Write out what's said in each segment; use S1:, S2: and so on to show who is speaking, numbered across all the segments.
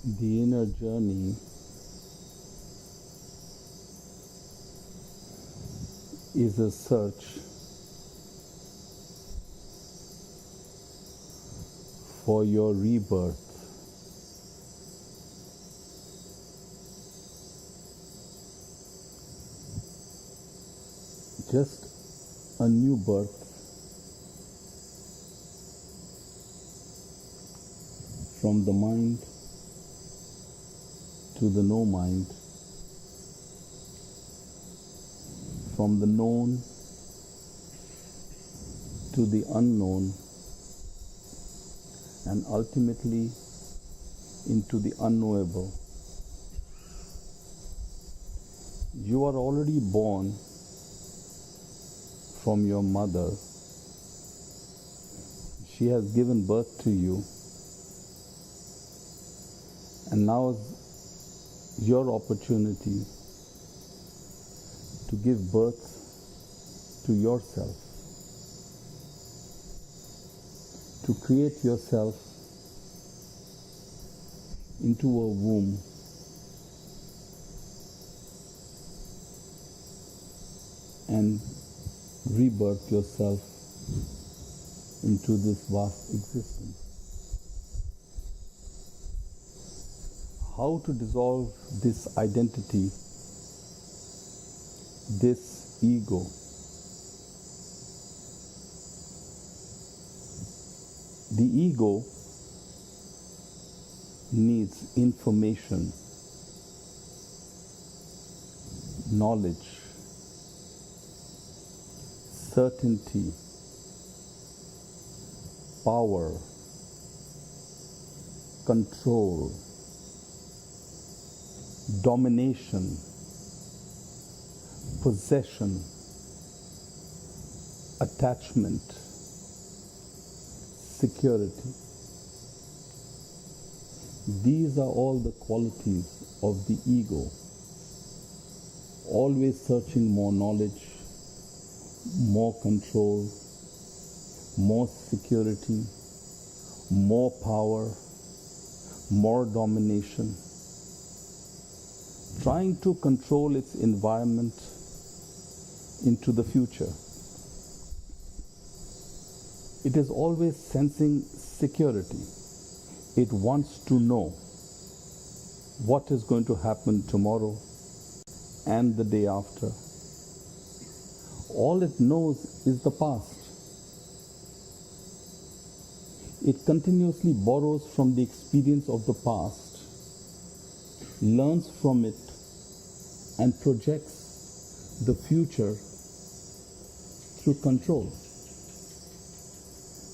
S1: The inner journey is a search for your rebirth. Just a new birth from the mind to the no mind, from the known to the unknown, and ultimately into the unknowable. You are already born from your mother. She has given birth to you, and now is your opportunity to give birth to yourself, to create yourself into a womb and rebirth yourself into this vast existence. How to dissolve this identity, this ego. The ego needs information, knowledge, certainty, power, control, domination, possession, attachment, security. These are all the qualities of the ego, always searching more knowledge, more control, more security, more power, more domination, trying to control its environment into the future. It is always sensing security. It wants to know what is going to happen tomorrow and the day after. All it knows is the past. It continuously borrows from the experience of the past, learns from it, and projects the future through control.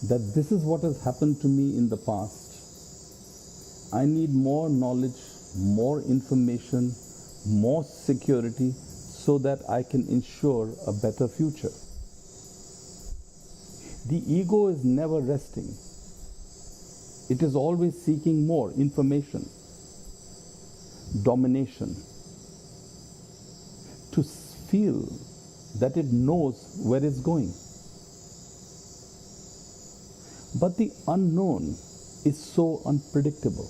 S1: That this is what has happened to me in the past. I need more knowledge, more information, more security so that I can ensure a better future. The ego is never resting. It is always seeking more information, domination, to feel that it knows where it's going. But the unknown is so unpredictable.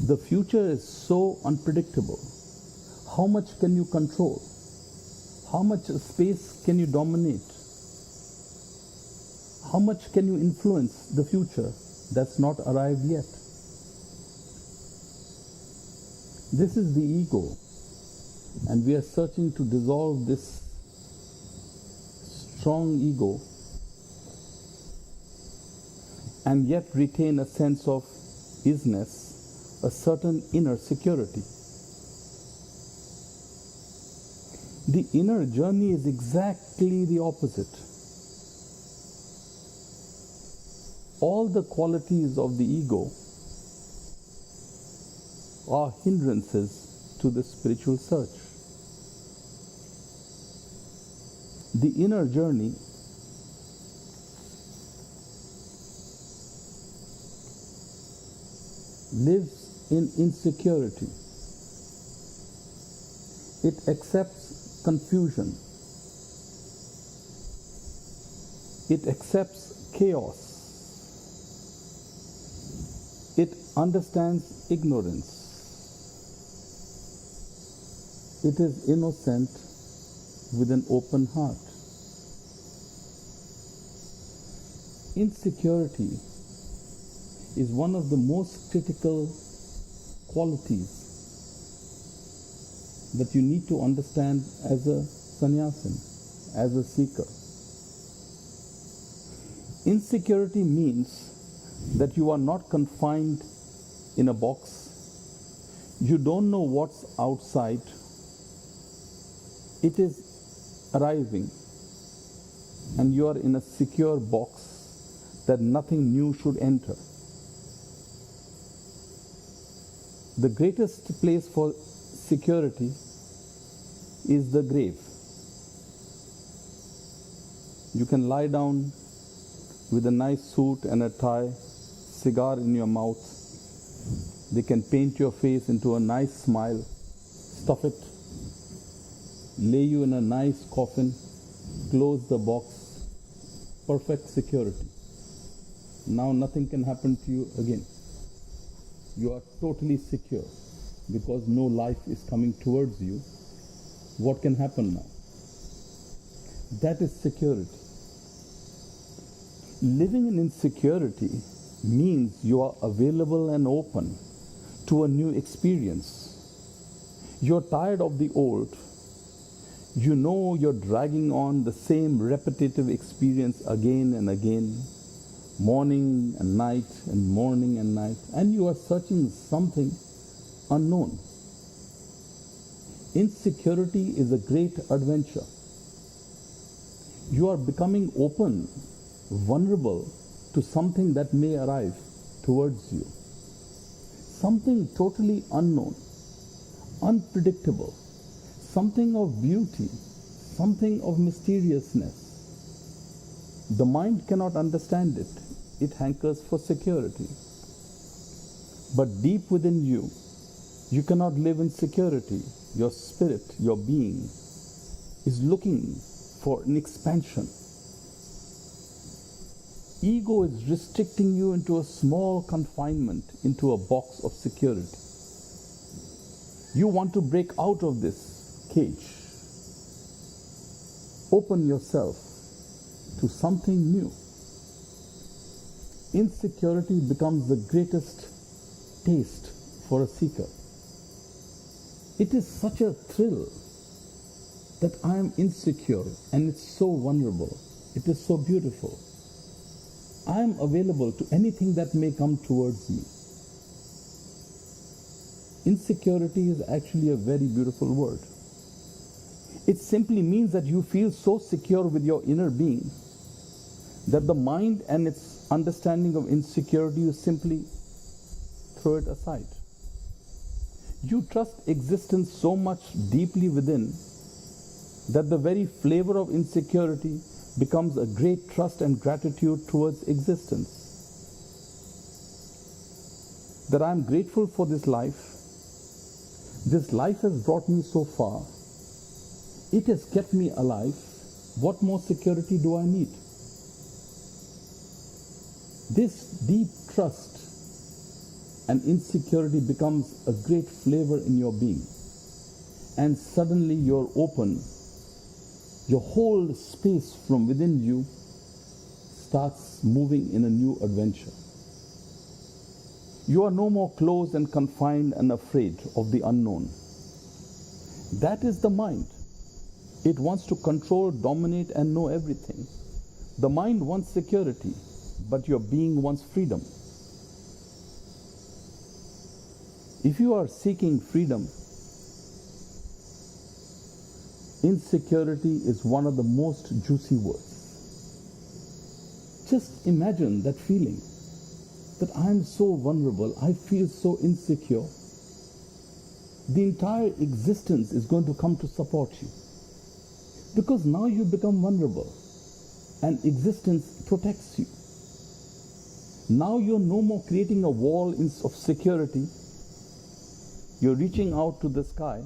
S1: The future is so unpredictable. How much can you control? How much space can you dominate? How much can you influence the future that's not arrived yet? This is the ego, and we are searching to dissolve this strong ego and yet retain a sense of isness, a certain inner security. The inner journey is exactly the opposite. All the qualities of the ego are hindrances to the spiritual search. The inner journey lives in insecurity. It accepts confusion. It accepts chaos. It understands ignorance. It is innocent with an open heart. Insecurity is one of the most critical qualities that you need to understand as a sannyasin, as a seeker. Insecurity means that you are not confined in a box. You don't know what's outside. It is arriving, and you are in a secure box that nothing new should enter. The greatest place for security is the grave. You can lie down with a nice suit and a tie, cigar in your mouth. They can paint your face into a nice smile, stuff it, lay you in a nice coffin, close the box, perfect security. Now nothing can happen to you again. You are totally secure because no life is coming towards you. What can happen now? That is security. Living in insecurity means you are available and open to a new experience. You're tired of the old. You know you're dragging on the same repetitive experience again and again, morning and night and morning and night, and you are searching something unknown. Insecurity is a great adventure. You are becoming open, vulnerable to something that may arrive towards you. Something totally unknown, unpredictable, something of beauty, something of mysteriousness. The mind cannot understand it. It hankers for security. But deep within you, you cannot live in security. Your spirit, your being, is looking for an expansion. Ego is restricting you into a small confinement, into a box of security. You want to break out of this cage. Open yourself to something new. Insecurity becomes the greatest taste for a seeker. It is such a thrill that I am insecure and it's so vulnerable. It is so beautiful. I am available to anything that may come towards me. Insecurity is actually a very beautiful word. It simply means that you feel so secure with your inner being that the mind and its understanding of insecurity, you simply throw it aside. You trust existence so much deeply within that the very flavor of insecurity becomes a great trust and gratitude towards existence. That I am grateful for this life. This life has brought me so far. It has kept me alive. What more security do I need? This deep trust and insecurity becomes a great flavor in your being. And suddenly you're open. Your whole space from within you starts moving in a new adventure. You are no more closed and confined and afraid of the unknown. That is the mind. It wants to control, dominate, and know everything. The mind wants security, but your being wants freedom. If you are seeking freedom, insecurity is one of the most juicy words. Just imagine that feeling, that I am so vulnerable, I feel so insecure. The entire existence is going to come to support you. Because now you become vulnerable and existence protects you. Now you're no more creating a wall of security. You're reaching out to the sky,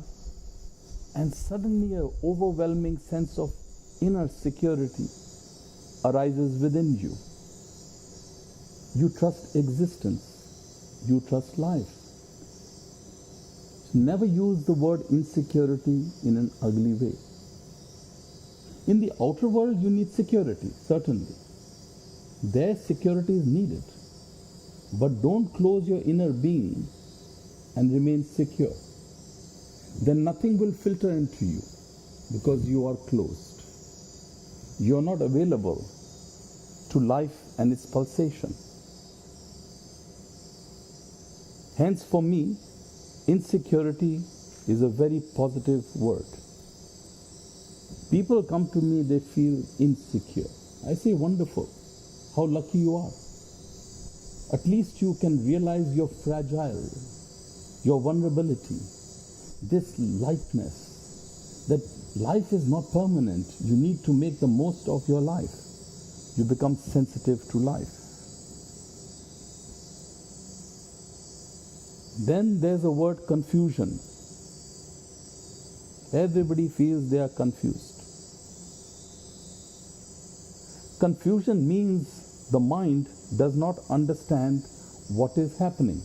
S1: and suddenly an overwhelming sense of inner security arises within you. You trust existence. you trust life. Never use the word insecurity in an ugly way. In the outer world, you need security, certainly. There, security is needed. But don't close your inner being and remain secure. Then nothing will filter into you because you are closed. You are not available to life and its pulsation. Hence, for me, insecurity is a very positive word. People come to me, they feel insecure. I say, wonderful. How lucky you are. At least you can realize you're fragile, your vulnerability, this lightness, that life is not permanent. You need to make the most of your life. You become sensitive to life. Then there's a word confusion. Everybody feels they are confused. Confusion means the mind does not understand what is happening.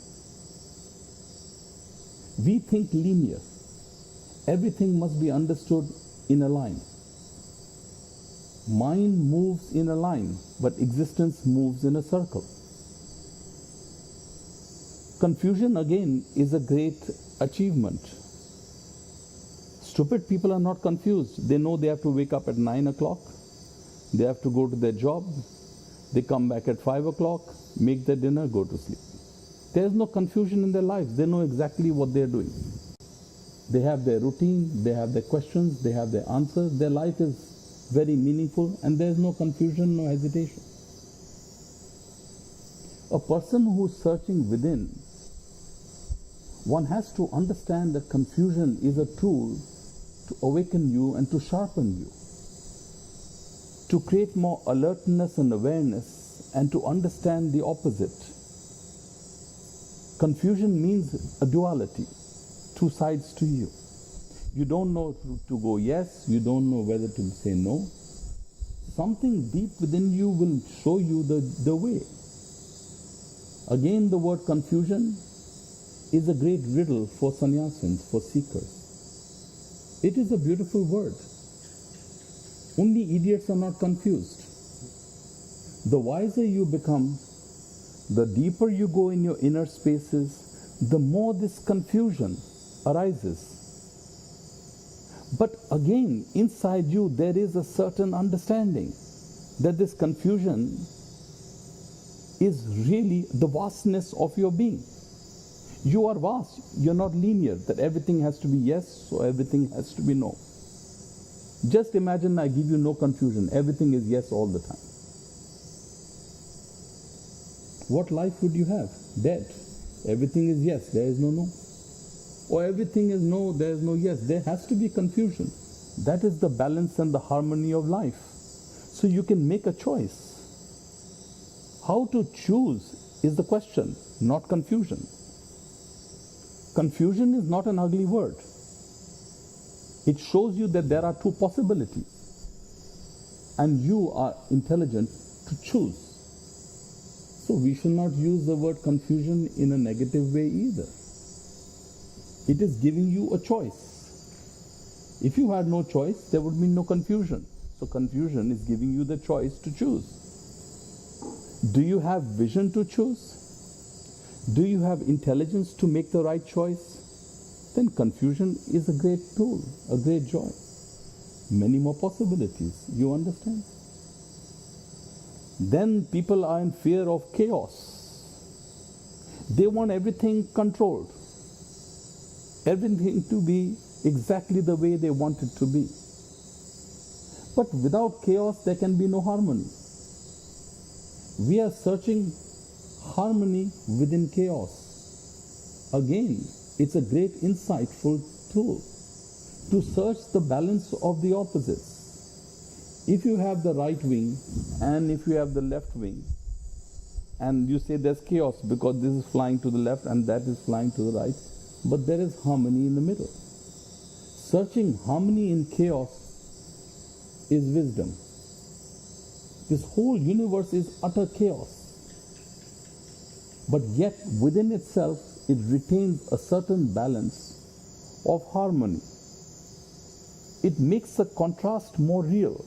S1: We think linear. Everything must be understood in a line. Mind moves in a line, but existence moves in a circle. Confusion, again, is a great achievement. Stupid people are not confused. They know they have to wake up at 9 o'clock. They have to go to their job. They come back at 5 o'clock, make their dinner, go to sleep. There is no confusion in their lives. They know exactly what they are doing. They have their routine, they have their questions, they have their answers. Their life is very meaningful and there is no confusion, no hesitation. A person who is searching within, one has to understand that confusion is a tool to awaken you and to sharpen you, to create more alertness and awareness and to understand the opposite. Confusion means a duality, two sides to you. You don't know to go yes, you don't know whether to say no. Something deep within you will show you the way. Again, the word confusion is a great riddle for sannyasins, for seekers. It is a beautiful word. Only idiots are not confused. The wiser you become, the deeper you go in your inner spaces, the more this confusion arises. But again, inside you, there is a certain understanding that this confusion is really the vastness of your being. You are vast, you're not linear, that everything has to be yes, so everything has to be no. Just imagine I give you no confusion, everything is yes all the time. What life would you have? Dead. Everything is yes, there is no no. Or everything is no, there is no yes. There has to be confusion. That is the balance and the harmony of life. So you can make a choice. How to choose is the question, not confusion. Confusion is not an ugly word. It shows you that there are two possibilities. And you are intelligent to choose. So we should not use the word confusion in a negative way either. It is giving you a choice. If you had no choice, there would be no confusion. So confusion is giving you the choice to choose. Do you have vision to choose? Do you have intelligence to make the right choice? Then confusion is a great tool, a great joy. Many more possibilities, you understand? Then people are in fear of chaos. They want everything controlled. Everything to be exactly the way they want it to be. But without chaos, there can be no harmony. We are searching harmony within chaos. Again, it's a great insightful tool to search the balance of the opposites. If you have the right wing and if you have the left wing, and you say there's chaos because this is flying to the left and that is flying to the right, but there is harmony in the middle. Searching harmony in chaos is wisdom. This whole universe is utter chaos. but yet within itself it retains a certain balance of harmony. It makes the contrast more real.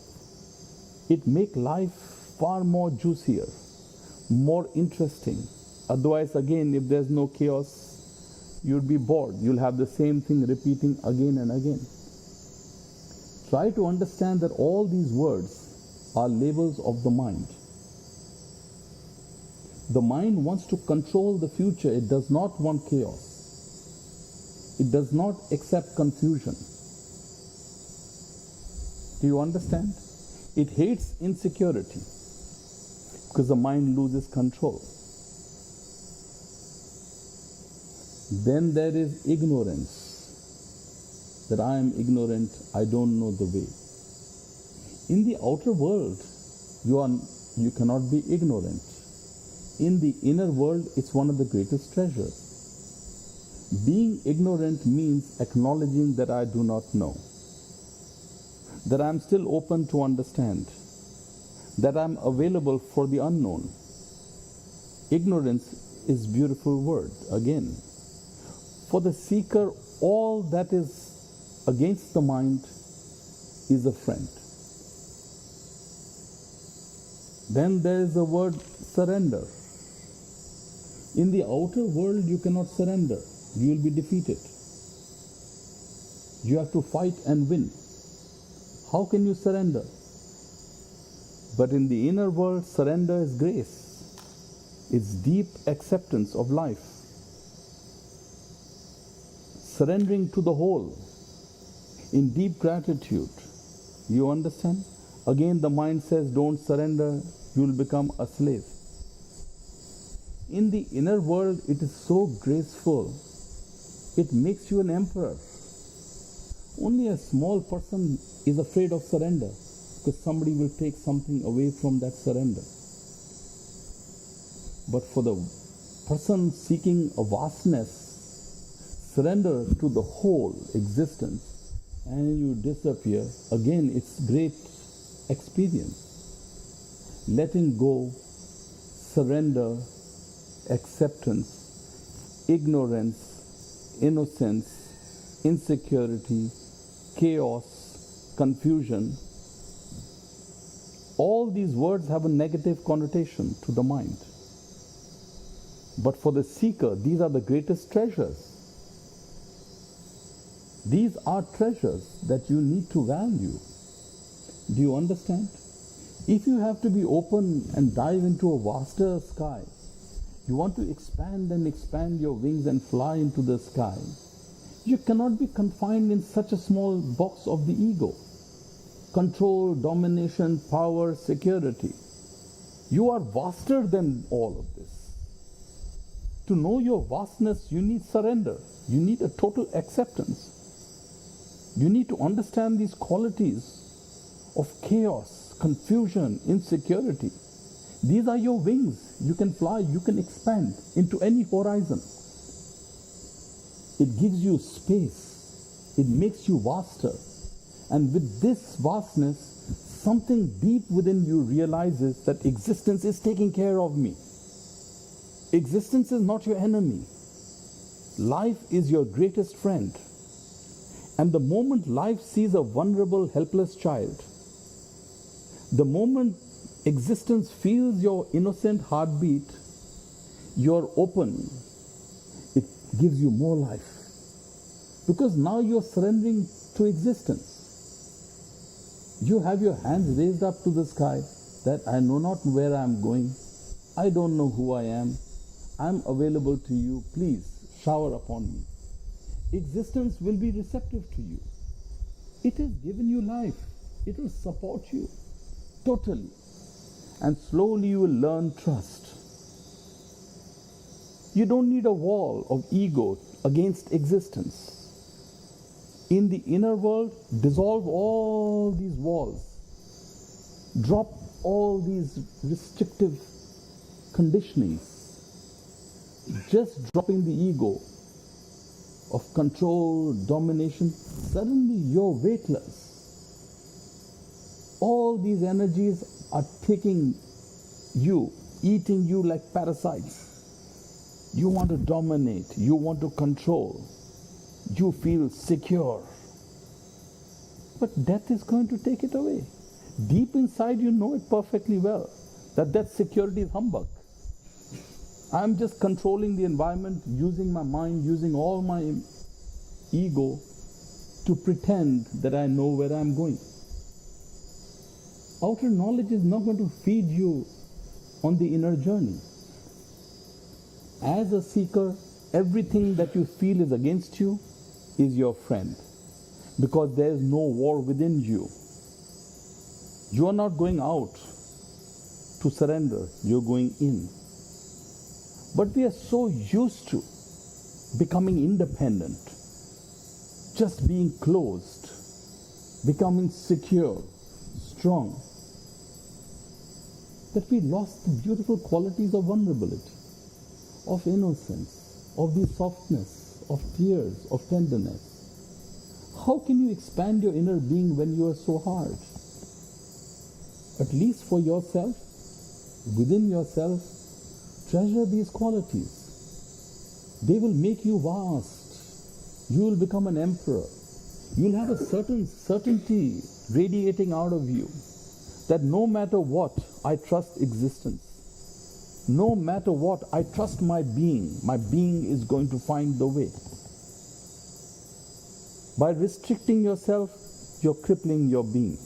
S1: It makes life far more juicier, more interesting. Otherwise, again, if there's no chaos, you'll be bored. You'll have the same thing repeating again and again. Try to understand that all these words are labels of the mind. The mind wants to control the future. It does not want chaos. It does not accept confusion. Do you understand? It hates insecurity because the mind loses control. Then there is ignorance, that I am ignorant, I don't know the way. In the outer world, you cannot be ignorant. In the inner world, it's one of the greatest treasures. Being ignorant means acknowledging that I do not know, that I'm still open to understand, that I'm available for the unknown. Ignorance is a beautiful word, again. For the seeker, all that is against the mind is a friend. Then there is the word surrender. In the outer world, you cannot surrender. You will be defeated. You have to fight and win. How can you surrender? But in the inner world, surrender is grace. It's deep acceptance of life. Surrendering to the whole in deep gratitude. You understand? Again, the mind says, don't surrender, you will become a slave. In the inner world, it is so graceful. It makes you an emperor. Only a small person is afraid of surrender because somebody will take something away from that surrender. But for the person seeking a vastness, surrender to the whole existence and you disappear. Again, it's great experience. Letting go, surrender, acceptance, ignorance, innocence, insecurity, chaos, confusion. All these words have a negative connotation to the mind. But for the seeker, these are the greatest treasures. These are treasures that you need to value. Do you understand? If you have to be open and dive into a vaster sky, you want to expand and expand your wings and fly into the sky, you cannot be confined in such a small box of the ego. Control, domination, power, security. You are vaster than all of this. To know your vastness, you need surrender. You need a total acceptance. You need to understand these qualities of chaos, confusion, insecurity. These are your wings. You can fly, you can expand into any horizon. It gives you space. It makes you vaster. And with this vastness, something deep within you realizes that existence is taking care of me. Existence is not your enemy. Life is your greatest friend. And the moment life sees a vulnerable, helpless child, the moment existence feels your innocent heartbeat, you're open. It gives you more life. Because now you're surrendering to existence. You have your hands raised up to the sky that I know not where I am going. I don't know who I am. I'm available to you. Please shower upon me. Existence will be receptive to you. It has given you life. It will support you totally. And slowly you will learn trust. You don't need a wall of ego against existence. In the inner world, dissolve all these walls. Drop all these restrictive conditionings. Just dropping the ego of control, domination, suddenly you're weightless. All these energies are taking you, eating you like parasites. You want to dominate. You want to control. You feel secure. But death is going to take it away. Deep inside you know it perfectly well that that security is humbug. I'm just controlling the environment, using my mind, using all my ego to pretend that I know where I'm going. Outer knowledge is not going to feed you on the inner journey. As a seeker, everything that you feel is against you is your friend, because there is no war within you. You are not going out to surrender, you're going in. But we are so used to becoming independent, just being closed, becoming secure, strong, that we lost the beautiful qualities of vulnerability, of innocence, of the softness, of tears, of tenderness. How can you expand your inner being when you are so hard? At least for yourself, within yourself, treasure these qualities. They will make you vast. You will become an emperor. You will have a certain certainty radiating out of you that no matter what, I trust existence. No matter what, I trust my being. My being is going to find the way. By restricting yourself, you're crippling your being.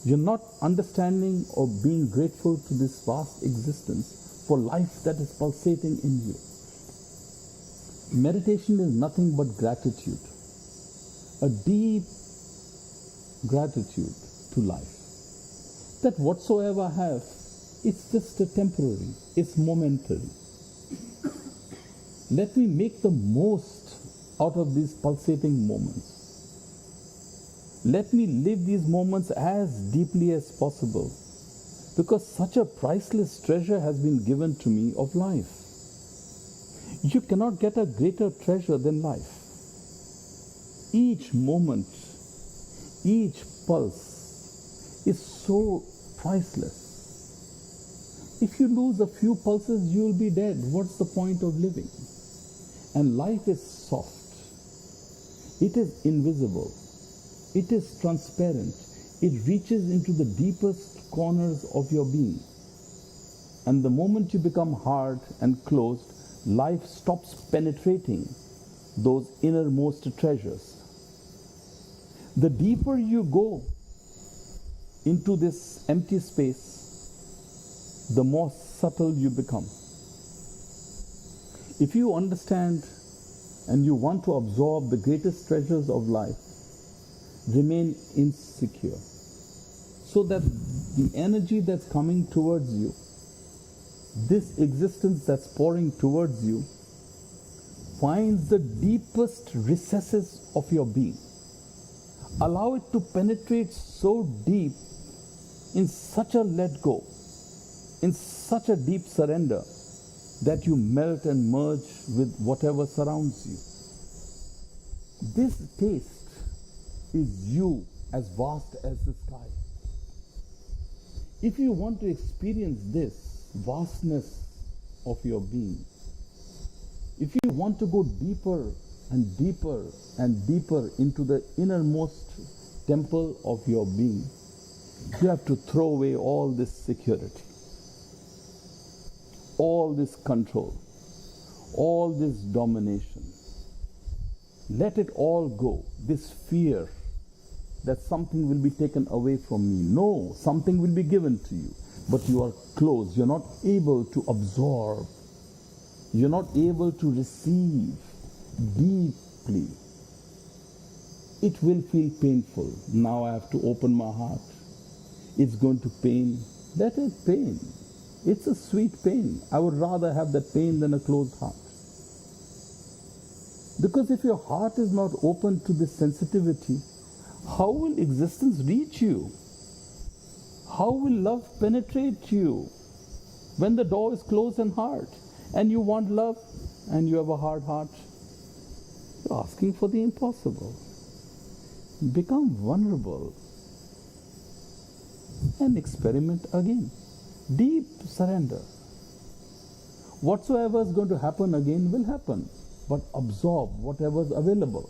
S1: You're not understanding or being grateful to this vast existence for life that is pulsating in you. Meditation is nothing but gratitude, a deep gratitude to life. That whatsoever I have, it's just a temporary, it's momentary. Let me make the most out of these pulsating moments. Let me live these moments as deeply as possible, because such a priceless treasure has been given to me of life. You cannot get a greater treasure than life. Each moment, each pulse is so priceless. If you lose a few pulses, you will be dead. What's the point of living? And life is soft. It is invisible. It is transparent. It reaches into the deepest corners of your being. And the moment you become hard and closed, life stops penetrating those innermost treasures. The deeper you go into this empty space, the more subtle you become. If you understand and you want to absorb the greatest treasures of life, remain insecure, so that the energy that's coming towards you, this existence that's pouring towards you, finds the deepest recesses of your being. Allow it to penetrate so deep, in such a let go, in such a deep surrender, that you melt and merge with whatever surrounds you. This taste is you as vast as the sky. If you want to experience this vastness of your being, if you want to go deeper and deeper and deeper into the innermost temple of your being, you have to throw away all this security, all this control, all this domination. Let it all go. This fear that something will be taken away from me. No, something will be given to you, but you are closed. You're not able to absorb. You're not able to receive deeply. It will feel painful. Now I have to open my heart. It's going to pain. Let it pain. It's a sweet pain. I would rather have that pain than a closed heart. Because if your heart is not open to this sensitivity, how will existence reach you? How will love penetrate you when the door is closed and hard, and you want love and you have a hard heart? You're asking for the impossible. Become vulnerable and experiment again. Deep surrender. Whatsoever is going to happen again will happen, but absorb whatever is available.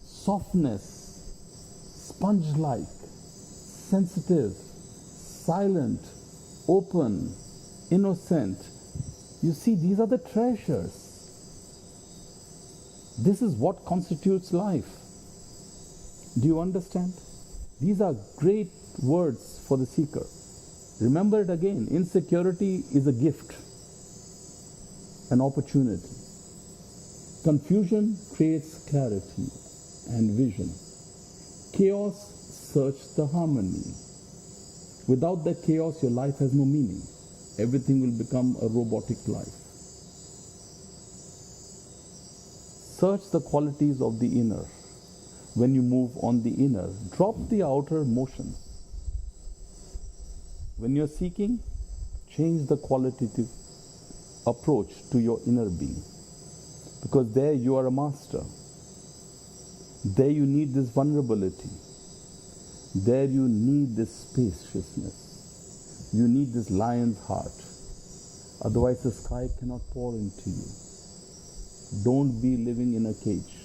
S1: Softness, sponge-like, sensitive, silent, open, innocent. You see, these are the treasures. This is what constitutes life. Do you understand? These are great words for the seeker. Remember it again. Insecurity is a gift, an opportunity. Confusion creates clarity and vision. Chaos searches the harmony. Without that chaos, your life has no meaning. Everything will become a robotic life. Search the qualities of the inner. When you move on the inner, drop the outer motions. When you're seeking, change the qualitative approach to your inner being. Because there you are a master. There you need this vulnerability. There you need this spaciousness. You need this lion's heart. Otherwise the sky cannot pour into you. Don't be living in a cage.